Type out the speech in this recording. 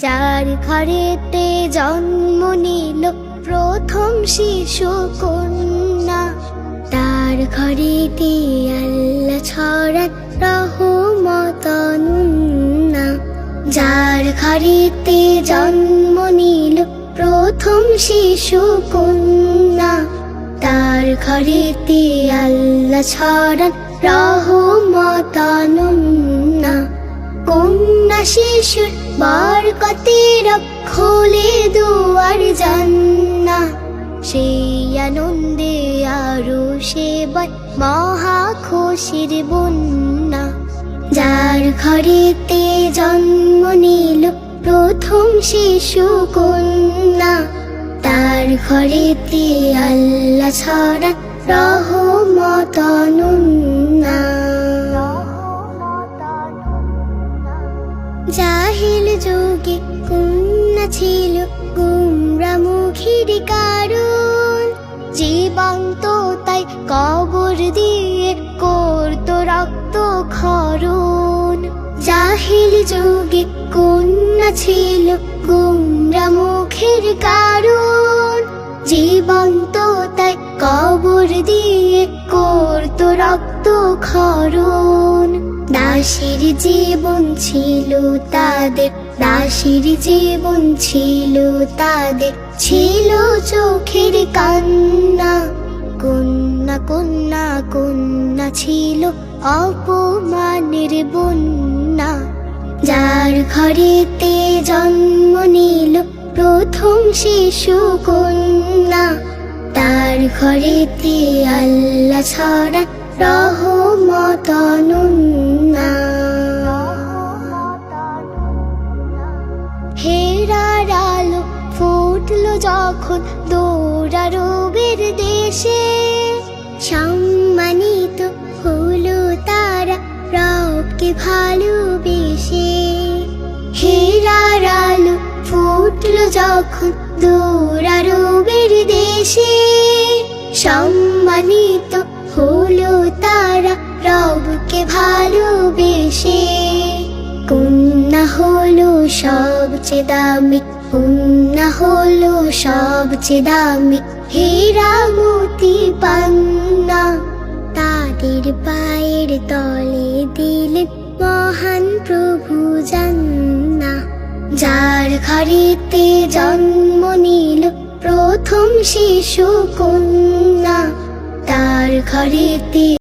যার ঘরেতে জন্ম নিল প্রথম শিশু কন্যা, তার ঘরেতে আল্লাহ ছড়ান রহমত অনন্যা। যার ঘরেতে জন্ম নিল প্রথম শিশু কন্যা, তার ঘরেতে আল্লাহ ছড়ান রহমত অনন্যা। কন্যা শিশুর বরকতে রব খোলে দুয়ার জান্নাহ, সেই আনন্দে আরো সেবায় মহা খুশির বন্যা। যার ঘরেতে জন্ম নিল প্রথম শিশু কন্যা, তার ঘরেতে আল্লাহ ছড়ান রহমত অনন্যা। জাহিল যুগে কন্যা ছিল গুমরামুখীর কারণ, জীবন্ত তাই কবর দিয়ে করত রক্ত ক্ষরণ। জাহিল যুগে কন্যা ছিল গুমরামুখীর কারণ, জীবন্ত তাই কবর দিয়ে করত রক্ত ক্ষরণ। দাসীর জীবন ছিল তাদের, দাসীর জীবন ছিল তাদের, ছিল চোখের কান্না। কন্যা কন্যা কন্যা ছিল অপমানের বন্যা। যার ঘরেতে জন্ম নিল প্রথম শিশু কন্যা, তার ঘরেতে আল্লাহ ছড়ান রহমত অনন্যা। হেরার আলো ফুটলো যখন দৌড়ারবের দেশে, সম্মানিত হলো তারা রবকে ভালোবেসে। হেরার আলো ফুটলো যখন দৌড়ারবের দেশে, সম্মানিত হলো তারা রবকে ভালোবেসে। কন্যা হলো সবচেয়ে দামি, কন্যা হলো সবচেয়ে দামি, হীরা মতি পান্না। তাদের পায়ের তলে দিলেন মহান প্রভু জান্নাহ। যার ঘরেতে জন্ম নিল প্রথম শিশু কন্যা, তার ঘরেতে